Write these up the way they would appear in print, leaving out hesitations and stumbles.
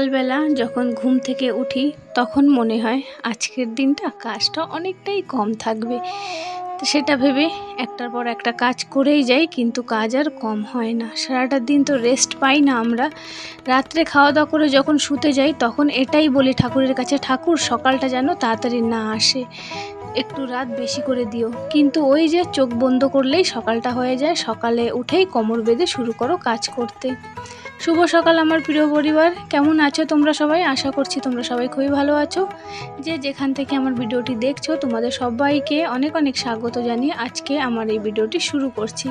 সকালবেলা যখন ঘুম থেকে উঠি তখন মনে হয় আজকের দিনটা কাজটা অনেকটাই কম থাকবে। তো সেটা ভেবে একটার পর একটা কাজ করেই যাই, কিন্তু কাজ আর কম হয় না। সারাটা দিন তো রেস্ট পাই না আমরা। রাত্রে খাওয়া দাওয়া করে যখন শুতে যাই তখন এটাই বলি ঠাকুরের কাছে, ঠাকুর সকালটা যেন তাড়াতাড়ি না আসে, একটু রাত বেশি করে দিও। কিন্তু ওই যে চোখ বন্ধ করলেই সকালটা হয়ে যায়, সকালে উঠেই কোমর বেঁধে শুরু করো কাজ করতে। শুভ সকাল আমার প্রিয় পরিবার, কেমন আছো তোমরা সবাই? আশা করছি তোমরা সবাই খুবই ভালো আছো। যে যেখান থেকে আমার ভিডিওটি দেখছো তোমাদের সবাইকে অনেক অনেক স্বাগত জানিয়ে আজকে আমার এই ভিডিওটি শুরু করছি।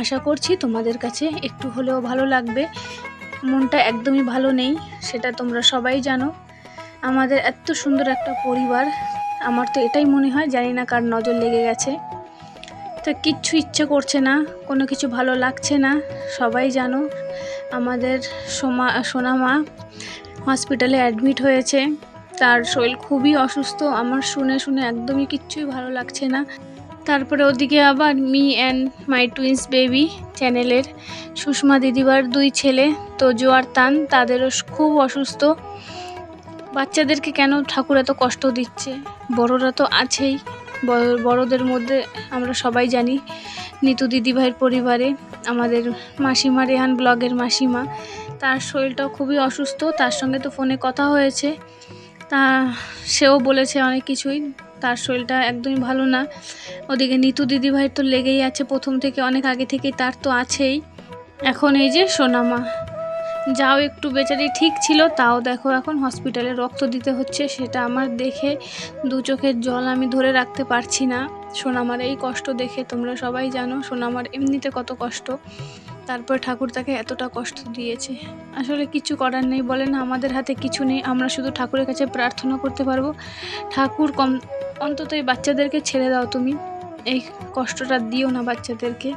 আশা করছি তোমাদের কাছে একটু হলেও ভালো লাগবে। মনটা একদমই ভালো নেই, সেটা তোমরা সবাই জানো। আমাদের এত সুন্দর একটা পরিবার, আমার তো এটাই মনে হয়, জানি না কার নজর লেগে গেছে। তো কিচ্ছু ইচ্ছে করছে না, কোনো কিছু ভালো লাগছে না। সবাই জানো আমাদের সোনামা হসপিটালে অ্যাডমিট হয়েছে, তার শরীর খুবই অসুস্থ। আমার শুনে শুনে একদমই কিচ্ছুই ভালো লাগছে না। তারপরে ওদিকে আবার me and my twins baby চ্যানেলের সুষমা দিদিবার 2 ছেলে তোজো আর তান, তাদেরও খুব অসুস্থ। বাচ্চাদেরকে কেন ঠাকুর এত কষ্ট দিচ্ছে? বড়রা তো আছেই, বড়দের মধ্যে আমরা সবাই জানি নিতু দিদিভাইয়ের পরিবারে আমাদের মাসিমা, রেহান ব্লগের মাসিমা, তার শরীরটাও খুবই অসুস্থ। তার সঙ্গে তো ফোনে কথা হয়েছে, তা সেও বলেছে অনেক কিছুই, তার শরীরটা একদমই ভালো না। ওদিকে নিতু দিদিভাইয়ের তো লেগেই আছে প্রথম থেকে, অনেক আগে থেকেই তার তো আছেই। এখন এই যে সোনামা, যাও একটু বেচারি ঠিক ছিল, তাও দেখো এখন হসপিটালে রক্ত দিতে হচ্ছে। সেটা আমার দেখে 2 চোখের জল আমি ধরে রাখতে পারছি না। সোনামার এই কষ্ট দেখে তোমরা সবাই জানো সোনামার এমনিতে কত কষ্ট, তারপর ঠাকুর তাকে এতটা কষ্ট দিয়েছে। আসলে কিছু করার নেই, বলে না আমাদের হাতে কিছু নেই, আমরা শুধু ঠাকুরের কাছে প্রার্থনা করতে পারবো, ঠাকুর অন্তত এই বাচ্চাদেরকে ছেড়ে দাও, তুমি এই কষ্টটা দিও না বাচ্চাদেরকে।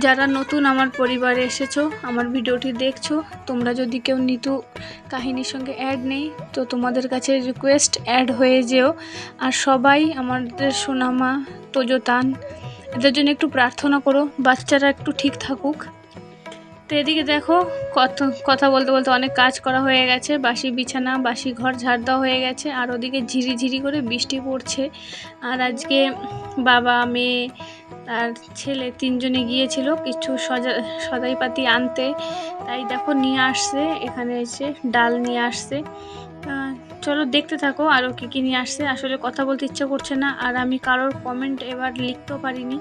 যারা নতুন আমার পরিবারে এসেছো, আমার ভিডিওটি দেখছো, তোমরা যদি কেউ নিতু কাহিনীর সঙ্গে অ্যাড নেই তো তোমাদের কাছে রিকোয়েস্ট, অ্যাড হয়ে যেও। আর সবাই আমাদের সোনামা, তোজো, তান, এদের জন্য একটু প্রার্থনা করো, বাচ্চারা একটু ঠিক থাকুক। তো এদিকে দেখো কথা বলতে বলতে অনেক কাজ করা হয়ে গেছে, বাসি বিছানা, বাসি ঘর ঝাড় দেওয়া হয়ে গেছে, আর ওদিকে ঝিরিঝিরি করে বৃষ্টি পড়ছে। আর আজকে বাবা, মেয়ে আর ছেলে 3 জনে গিয়েছিল কিছু সদাইপাতি আনতে, তাই দেখো নিয়ে আসছে, এখানে এসে ডাল নিয়ে আসছে। চলো দেখতে থাকো আরও কী কী নিয়ে আসছে। আসলে কথা বলতে ইচ্ছে করছে না, আর আমি কারোর কমেন্ট এবার লিখতেও পারিনি,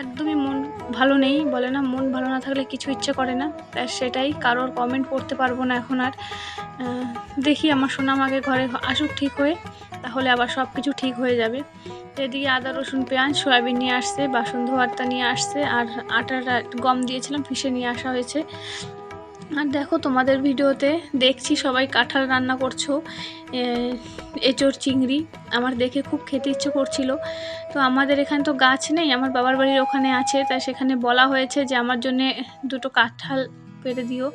একদমই মন ভালো নেই। বলে না মন ভালো না থাকলে কিছু ইচ্ছে করে না, তাই সেটাই, কারোর কমেন্ট পড়তে পারবো না এখন আর। দেখি আমার সোনামাকে ঘরে আসুক ঠিক হয়ে, তাহলে আবার সব কিছু ঠিক হয়ে যাবে। এদিকে আদা, রসুন, পেঁয়াজ, সয়াবিন নিয়ে আসছে, বাসন ধোয়ারটা নিয়ে আসছে, আর আটাটা গম দিয়েছিলাম ফিশে নিয়ে আসা হয়েছে। আর দেখো তোমাদের ভিডিওতে দেখছি সবাই কাঁঠাল রান্না করছো, এঁচোড় চিংড়ি, আমার দেখে খুব খেতে ইচ্ছে করছিল। তো আমাদের এখানে তো গাছ নেই, আমার বাবার বাড়ির ওখানে আছে, তাই সেখানে বলা হয়েছে যে আমার জন্যে 2টো কাঁঠাল পেড়ে দিও।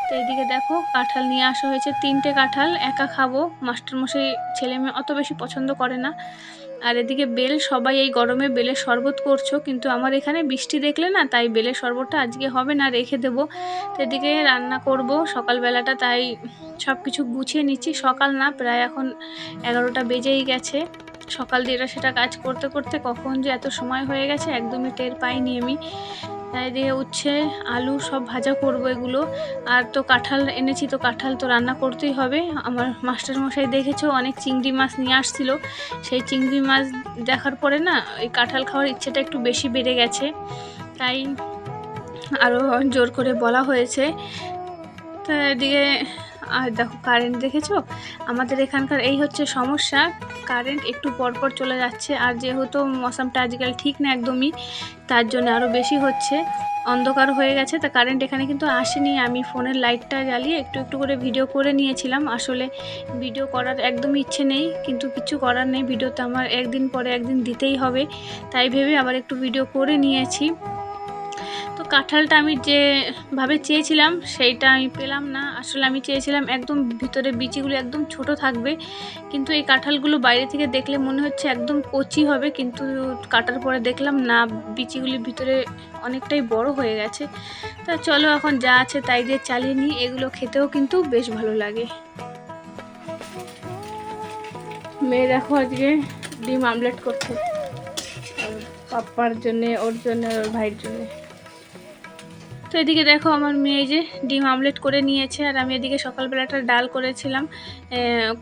তো এইদিকে দেখো কাঁঠাল নিয়ে আসা হয়েছে, 3টে কাঁঠাল, একা খাবো, মাস্টারমশাই ছেলে মেয়ে অত বেশি পছন্দ করে না। আর এদিকে বেল, সবাই এই গরমে বেলের শরবত করছো, কিন্তু আমার এখানে বৃষ্টি দেখলে না, তাই বেলের শরবতটা আজকে হবে না, রেখে দেবো। তো এদিকে রান্না করব সকালবেলাটা, তাই সব কিছু গুছিয়ে নিচ্ছি। সকাল না, প্রায় এখন 11টা বেজেই গেছে। সকাল দিয়ে সেটা কাজ করতে করতে কখন যে এত সময় হয়ে গেছে একদমই টের পাইনি আমি। তাই দিয়ে উচ্ছে, আলু সব ভাজা করব এগুলো। আর তো কাঁঠাল এনেছি, তো কাঁঠাল তো রান্না করতেই হবে। আমার মাস্টারমশাই দেখেছো অনেক চিংড়ি মাছ নিয়ে আসছিল, সেই চিংড়ি মাছ দেখার পরে না ওই কাঁঠাল খাওয়ার ইচ্ছেটা একটু বেশি বেড়ে গেছে, তাই আরও জোর করে বলা হয়েছে। তো এদিকে আর দেখো কারেন্ট দেখেছো, আমাদের এখানকার এই হচ্ছে সমস্যা, কারেন্ট একটু পরপর চলে যাচ্ছে। আর যেহেতু মৌসামটা আজকাল ঠিক না একদমই, তার জন্য আরও বেশি হচ্ছে, অন্ধকার হয়ে গেছে। তা কারেন্ট এখানে কিন্তু আসেনি, আমি ফোনের লাইটটা জ্বালিয়ে একটু একটু করে ভিডিও করে নিয়েছিলাম। আসলে ভিডিও করার একদমই ইচ্ছে নেই, কিন্তু কিছু করার নেই, ভিডিওতে আমার একদিন পরে একদিন দিতেই হবে, তাই ভেবে আবার একটু ভিডিও করে নিয়েছি। তো কাঁঠালটা আমি যেভাবে চেয়েছিলাম সেইটা আমি পেলাম না। আসলে আমি চেয়েছিলাম একদম ভিতরে বিচিগুলো একদম ছোট থাকবে, কিন্তু এই কাঁঠালগুলো বাইরে থেকে দেখলে মনে হচ্ছে একদম কচি হবে, কিন্তু কাটার পরে দেখলাম না, বিচিগুলি ভিতরে অনেকটাই বড় হয়ে গেছে। তা চলো এখন যা আছে তাই দিয়ে চালিয়ে নিই। এগুলো খেতেও কিন্তু বেশ ভালো লাগে। মেয়ে দেখো আজকে ডিম আমলেট করছে, পাপ্পার জন্যে, ওর জন্য, ওর ভাইয়ের জন্যে। তো এদিকে দেখো আমার মেয়ে যে ডিম আমলেট করে নিয়েছে, আর আমি এদিকে সকালবেলাটা ডাল করেছিলাম,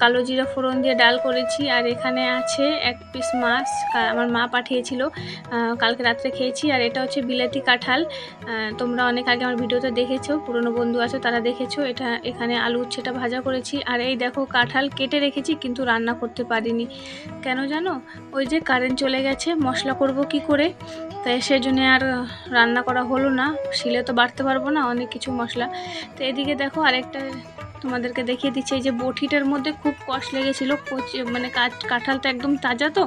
কালো জিরা ফোড়ন দিয়ে ডাল করেছি। আর এখানে আছে 1 পিস মাছ, আমার মা পাঠিয়েছিল, কালকে রাত্রে খেয়েছি। আর এটা হচ্ছে বিলাতি কাঁঠাল, তোমরা অনেক আগে আমার ভিডিওতে দেখেছো, পুরনো বন্ধু আছো তারা দেখেছো। এটা এখানে আলু উচ্ছেটা ভাজা করেছি। আর এই দেখো কাঁঠাল কেটে রেখেছি, কিন্তু রান্না করতে পারিনি। কেন জানো? ওই যে কারেন্ট চলে গেছে, মশলা করব কি করে, তাই সেজন্য আর রান্না করা হলো না। শিলে তো বাটতে পারবো না অনেক কিছু মশলা। তো এদিকে দেখো আরেকটা তোমাদেরকে দেখিয়ে দিচ্ছি, এই যে বটিটার মধ্যে খুব কষ্ট লেগেছিলো, মানে কাঁঠালটা একদম তাজা, তো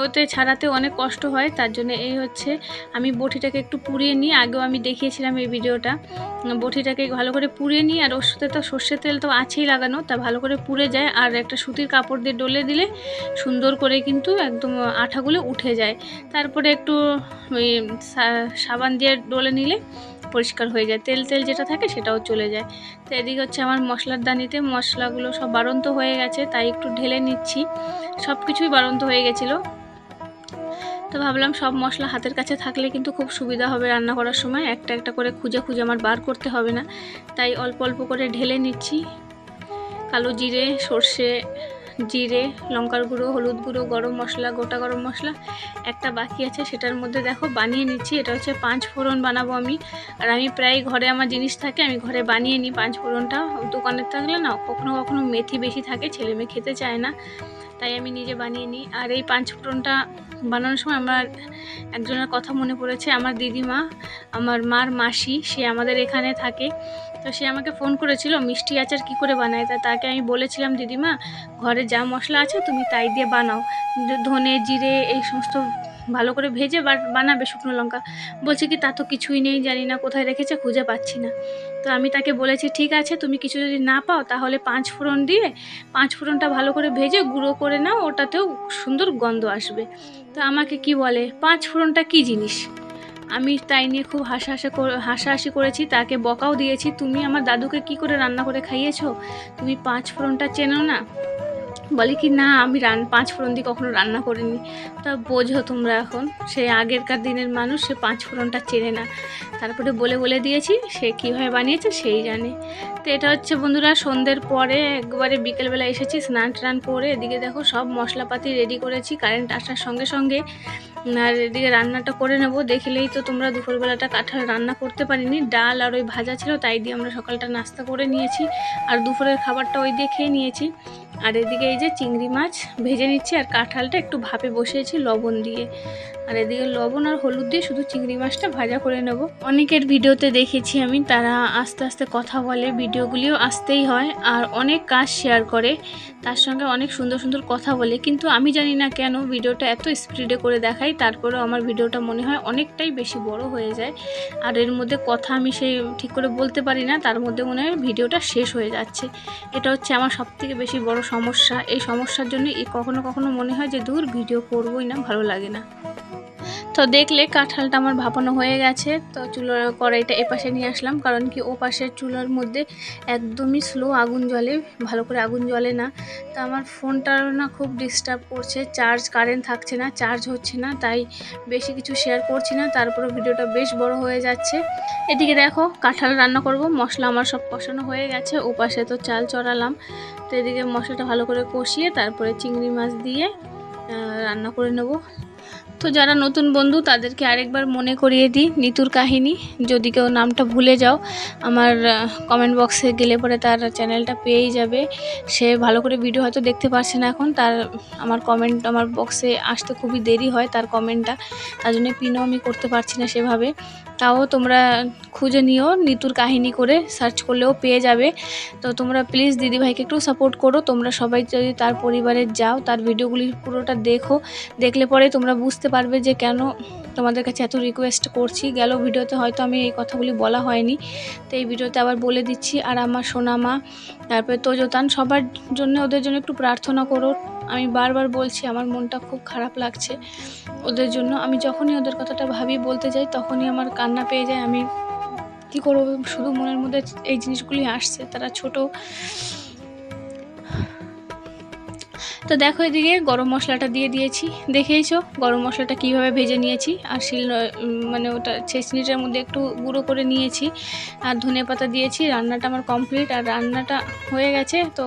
ওতে ছাড়াতে অনেক কষ্ট হয়। তার জন্য এই হচ্ছে আমি বটিটাকে একটু পুড়িয়ে নিই, আগেও আমি দেখিয়েছিলাম এই ভিডিওটা। বটিটাকে ভালো করে পুড়িয়ে নিই, আর ওর সাথে তো সর্ষের তেল তো আছেই লাগানো, তা ভালো করে পুড়ে যায়। আর একটা সুতির কাপড় দিয়ে ডলে দিলে সুন্দর করে কিন্তু একদম আঠাগুলো উঠে যায়। তারপরে একটু ওই সাবান দিয়ে ডলে নিলে পরিষ্কার হয়ে যায়, তেল যেটা থাকে সেটাও চলে যায়। তো এদিকে হচ্ছে আমার মশলার দানিতে মশলাগুলো সব বাড়ন্ত হয়ে গেছে, তাই একটু ঢেলে নিচ্ছি। সব কিছুই বাড়ন্ত হয়ে গেছিলো, তো ভাবলাম সব মশলা হাতের কাছে থাকলে কিন্তু খুব সুবিধা হবে রান্না করার সময়, একটা একটা করে খুঁজে আমার বার করতে হবে না। তাই অল্প অল্প করে ঢেলে নিচ্ছি। কালো জিরে, সর্ষে, জিরে, লঙ্কার গুঁড়ো, হলুদ গুঁড়ো, গরম মশলা, গোটা গরম মশলা একটা বাকি আছে, সেটার মধ্যে দেখো বানিয়ে নিচ্ছি। এটা হচ্ছে 5 ফোড়ন বানাবো আমি। আর আমি প্রায় ঘরে আমার জিনিস থাকে, আমি ঘরে বানিয়ে নিই 5 ফোড়নটা। দোকানের থাকলে না কখনো কখনো মেথি বেশি থাকে, ছেলে মেয়ে খেতে চায় না, তাই আমি নিজে বানিয়ে নিই। আর এই 5 ফোড়নটা বানানোর সময় আমার একজনের কথা মনে পড়েছে, আমার দিদিমা, আমার মার মাসি, সে আমাদের এখানে থাকে। তো সে আমাকে ফোন করেছিল মিষ্টি আচার কী করে বানায়, তা তাকে আমি বলেছিলাম দিদিমা ঘরে যা মশলা আছে তুমি তাই দিয়ে বানাও, ধনে জিরে এই সমস্ত ভালো করে ভেজে বানাবে, শুকনো লঙ্কা। বলছে কি তা তো কিছুই নেই, জানি না কোথায় রেখেছে, খুঁজে পাচ্ছি না। তো আমি তাকে বলেছি ঠিক আছে, তুমি কিছু যদি না পাও তাহলে 5 ফোড়ন দিয়ে 5 ফোড়নটা ভালো করে ভেজে গুঁড়ো করে নাও, ওটাতেও সুন্দর গন্ধ আসবে। তো আমাকে কি বলে 5 ফোড়নটা কী জিনিস, আমি তাই নিয়ে খুব হাসাহাসি করেছি, তাকে বকাও দিয়েছি, তুমি আমার দাদুকে কি করে রান্না করে খাইয়েছো, তুমি 5 ফোড়নটা চেনো না। বলে কি না আমি 5 ফোড়ন দিয়ে কখনো রান্না করিনি। তা বোঝো তোমরা, এখন সে আগেরকার দিনের মানুষ, সে 5 ফোড়নটা চেনে না। তারপরে বলে দিয়েছি, সে কীভাবে বানিয়েছে সেই জানে। তো এটা হচ্ছে বন্ধুরা সন্ধ্যের পরে একবারে বিকেলবেলা এসেছি স্নান টান করে। এদিকে দেখো সব মশলাপাতি রেডি করেছি কারেন্ট আসার সঙ্গে সঙ্গে। আর এদিকে রান্নাটা করে নেব। দেখলেই তো তোমরা দুপুরবেলাটা কাঁঠাল রান্না করতে পারিনি, ডাল আর ওই ভাজা ছিল, তাই দিয়ে আমরা সকালটা নাস্তা করে নিয়েছি, আর দুপুরের খাবারটা ওই দিয়ে খেয়ে নিয়েছি। আর এদিকে এই যে চিংড়ি মাছ ভেজে নিচ্ছি, আর কাঁঠালটা একটু ভাপে বসিয়েছি লবণ দিয়ে। আর এদিকে লবণ আর হলুদ দিয়ে শুধু চিংড়ি মাছটা ভাজা করে নেব। অনেকের ভিডিওতে দেখেছি আমি, তারা আস্তে আস্তে কথা বলে, ভিডিওগুলিও আসতেই হয়, আর অনেক কাজ শেয়ার করে, তার সঙ্গে অনেক সুন্দর সুন্দর কথা বলে। কিন্তু আমি জানি না কেন ভিডিওটা এত স্পিডে করে দেখাই, তারপরেও আমার ভিডিওটা মনে হয় অনেকটাই বেশি বড় হয়ে যায়। আর এর মধ্যে কথা আমি সেই ঠিক করে বলতে পারি না, তার মধ্যে মনে হয় ভিডিওটা শেষ হয়ে যাচ্ছে। এটা হচ্ছে আমার সবথেকে বেশি বড় সমস্যা। এই সমস্যার জন্য কখনো কখনো মনে হয় যে দূর ভিডিও করবোই না, ভালো লাগে না। তো দেখলে কাঁঠালটা আমার ভাপানো হয়ে গেছে। তো চুলার কড়াইটা এপাশে নিয়ে আসলাম, কারণ কি ও পাশের চুলার মধ্যে একদমই স্লো আগুন জ্বলে, ভালো করে আগুন জ্বলে না। তো আমার ফোনটার না খুব ডিস্টার্ব করছে, কারেন্ট থাকছে না, চার্জ হচ্ছে না, তাই বেশি কিছু শেয়ার করছি না। তারপরে ভিডিওটা বেশ বড় হয়ে যাচ্ছে। এদিকে দেখো কাঁঠাল রান্না করব, মশলা আমার সব কষানো হয়ে গেছে, ও পাশে তো চাল চড়ালাম। তো এদিকে মশলাটা ভালো করে কষিয়ে তারপরে চিংড়ি মাছ দিয়ে রান্না করে নেব। তো যারা নতুন বন্ধু তাদেরকে আরেকবার মনে করিয়ে দিই নিতুর কাহিনী, যদি কেউ নামটা ভুলে যাও আমার কমেন্ট বক্সে গেলে পরে তার চ্যানেলটা পেয়েই যাবে। সে ভালো করে ভিডিও হয়তো দেখতে পারছে না এখন, তার আমার বক্সে আসতে খুবই দেরি হয় তার কমেন্টটা, তার জন্য পিনও আমি করতে পারছি না সেভাবে। তাও তোমরা খুঁজে নিও, নিতুর কাহিনী করে সার্চ করলেও পেয়ে যাবে। তো তোমরা প্লিজ দিদিভাইকে একটু সাপোর্ট করো। তোমরা সবাই যদি তার পরিবারে যাও, তার ভিডিওগুলি পুরোটা দেখো, দেখলে পরে তোমরা বুঝতে পারবে যে কেন তোমাদের কাছে এত রিকোয়েস্ট করছি। গেল ভিডিওতে হয়তো আমি এই কথাগুলি বলা হয়নি, তো এই ভিডিওতে আবার বলে দিচ্ছি। আর আমার সোনা মা, তারপরে তোজোতান, সবার জন্য, ওদের জন্য একটু প্রার্থনা করো। আমি বারবার বলছি, আমার মনটা খুব খারাপ লাগছে ওদের জন্য। আমি যখনই ওদের কথাটা ভাবি, বলতে যাই, তখনই আমার কান্না পেয়ে যায়। আমি কী করবো, শুধু মনের মধ্যে এই জিনিসগুলি আসছে। তারা ছোট। তো দেখো, এদিকে গরম মশলাটা দিয়ে দিয়েছি, দেখেইছো গরম মশলাটা কীভাবে ভেজে নিয়েছি। আর মানে ওটা ছেঁচনিটার মধ্যে একটু গুঁড়ো করে নিয়েছি, আর ধনেপাতা দিয়েছি। রান্নাটা আমার কমপ্লিট, আর রান্নাটা হয়ে গেছে। তো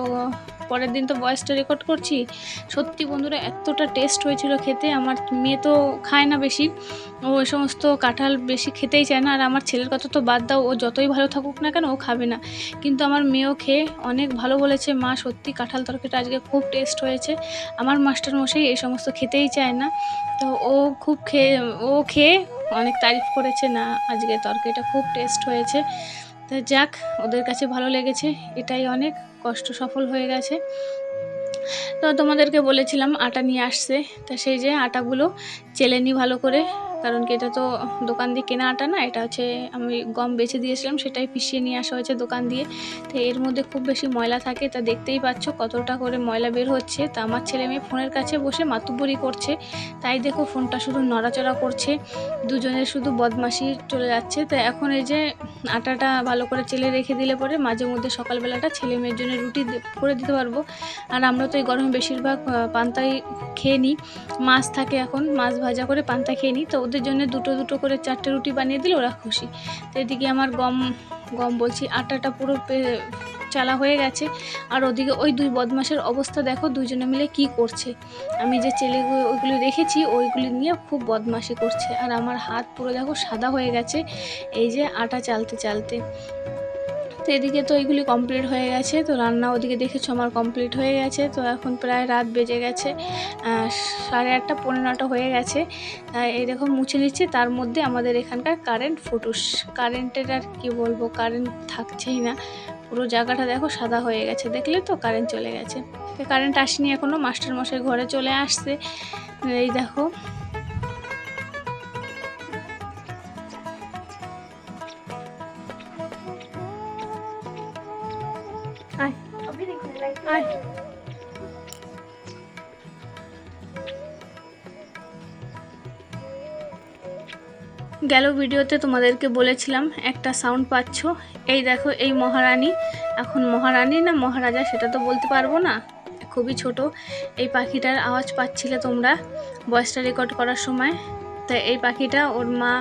পরের দিন তো ভয়েসটা রেকর্ড করছি। সত্যি বন্ধুরা, এতটা টেস্ট হয়েছিল খেতে। আমার মেয়ে তো খায় না বেশি, ও ওই সমস্ত কাঁঠাল বেশি খেতেই চায় না। আর আমার ছেলের কথা তো বাদ দাও, ও যতই ভালো থাকুক না কেন, ও খাবে না। কিন্তু আমার মেয়েও খেয়ে অনেক ভালো বলেছে, মা সত্যি কাঁঠাল তরকারিটা আজকে খুব টেস্ট হয়েছে। আমার মাস্টারমশাই এই সমস্ত খেতেই চায় না, তো ও খেয়ে অনেক তারিফ করেছে, না আজকে তরকারিটা খুব টেস্ট হয়েছে। তো যাক, ওদের কাছে ভালো লেগেছে, এটাই অনেক। কষ্ট সফল হয়ে গেছে। তো তোমাদেরকে বলেছিলাম আটা নিয়ে আসছে, তা সেই যে আটাগুলো চেলে নিই ভালো করে, কারণ কি এটা তো দোকান দিয়ে কেনা আটা না, এটা হচ্ছে আমি গম বেছে দিয়েছিলাম, সেটাই পিষিয়ে নিয়ে আসা হয়েছে দোকান দিয়ে। তো এর মধ্যে খুব বেশি ময়লা থাকে, তা দেখতেই পাচ্ছ কতটা করে ময়লা বের হচ্ছে। তা আমার ছেলে মেয়ে ফোনের কাছে বসে মাতুব্বরি করছে, তাই দেখো ফোনটা শুধু নড়াচড়া করছে, দুজনের শুধু বদমাশি চলে যাচ্ছে। তো এখন এই যে আটাটা ভালো করে চেলে রেখে দিলে পরে মাঝে মধ্যে সকালবেলাটা ছেলে মেয়ের জন্য রুটি করে দিতে পারবো। আর আমরা তো এই গরমে বেশিরভাগ পান্তাই খেয়ে নিই, মাছ থাকে এখন, মাছ ভাজা করে পান্তা খেয়ে নিই। তো ওদের জন্য দুটো দুটো করে 4টে রুটি বানিয়ে দিলে ওরা খুশি। তো এদিকে আমার গম বলছি, আটাটা পুরো চালা হয়ে গেছে। আর ওদিকে ওই দুই বদমাসের অবস্থা দেখো, দুইজনে মিলে কি করছে। আমি যে ওইগুলি রেখেছি, ওইগুলি নিয়ে খুব বদমাশি করছে। আর আমার হাত পুরো দেখো সাদা হয়ে গেছে, এই যে আটা চালতে চালতে। তো এদিকে তো এইগুলি কমপ্লিট হয়ে গেছে। তো রান্না ওদিকে দেখেছো আমার কমপ্লিট হয়ে গেছে। তো এখন প্রায় রাত বেজে গেছে, 8:30 পৌনে 9টা হয়ে গেছে। এই দেখো মুছে নিচ্ছি, তার মধ্যে আমাদের এখানকার কারেন্ট ফুটুস। কারেন্টের আর কি বলবো, কারেন্ট থাকছেই না, পুরো জায়গাটা দেখো সাদা হয়ে গেছে। দেখলে তো কারেন্ট চলে গেছে। তো কারেন্ট আসেনি এখনও, মাস্টারমশাই ঘরে চলে আসছে। এই দেখো, গেল ভিডিওতে তোমাদেরকে বলেছিলাম একটা সাউন্ড পাচ্ছ, এই দেখো, এই মহারানী, এখন মহারানী না মহারাজা সেটা তো বলতে পারবো না, খুবই ছোট। এই পাখিটার আওয়াজ পাচ্ছিলে তোমরা ভয়েসটা রেকর্ড করার সময়। তো এই পাখিটা ওর মা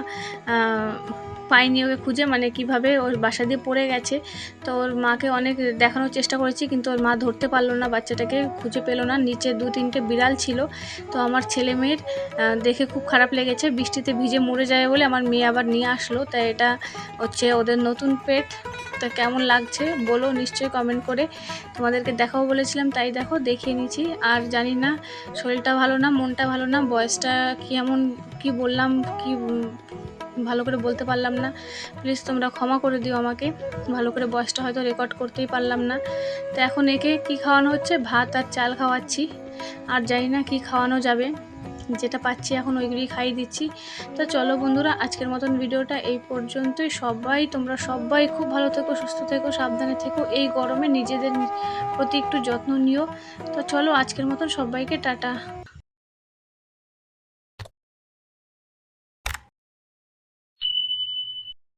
পাইনি, ওকে খুঁজে, মানে কিভাবে ওর বাসা দিয়ে পড়ে গেছে। তো ওর মাকে অনেক দেখানোর চেষ্টা করেছি, কিন্তু ওর মা ধরতে পারলো না, বাচ্চাটাকে খুঁজে পেলো না। নিচে 2-3টে বিড়াল ছিল। তো আমার ছেলে মেয়ের দেখে খুব খারাপ লেগেছে, বৃষ্টিতে ভিজে মরে যায় বলে আমার মেয়ে আবার নিয়ে আসলো। তাই এটা হচ্ছে ওদের নতুন পেট। তা কেমন লাগছে বলো নিশ্চয়ই কমেন্ট করে। তোমাদেরকে দেখাও বলেছিলাম, তাই দেখো দেখিয়ে নিচ্ছি। আর জানি না, শরীরটা ভালো না, মনটা ভালো না, বয়সটা কেমন, কি বললাম, কি ভালো করে বলতে পারলাম না, প্লিজ তোমরা ক্ষমা করে দিও আমাকে। ভালো করে বয়সটা হয়তো রেকর্ড করতেই পারলাম না। তো এখন একে কি খাওয়ানো হচ্ছে, ভাত আর চাল খাওয়াচ্ছি, আর জানি না কি খাওয়ানো যাবে, যেটা পাচ্ছি এখন ওইগুলি খাইয়ে দিচ্ছি। তো চলো বন্ধুরা, আজকের মতন ভিডিওটা এই পর্যন্তই। তোমরা সবাই খুব ভালো থেকো, সুস্থ থেকো, সাবধানে থেকো। এই গরমে নিজেদের প্রতি একটু যত্ন নিও। তো চলো আজকের মতন সবাইকে টাটা।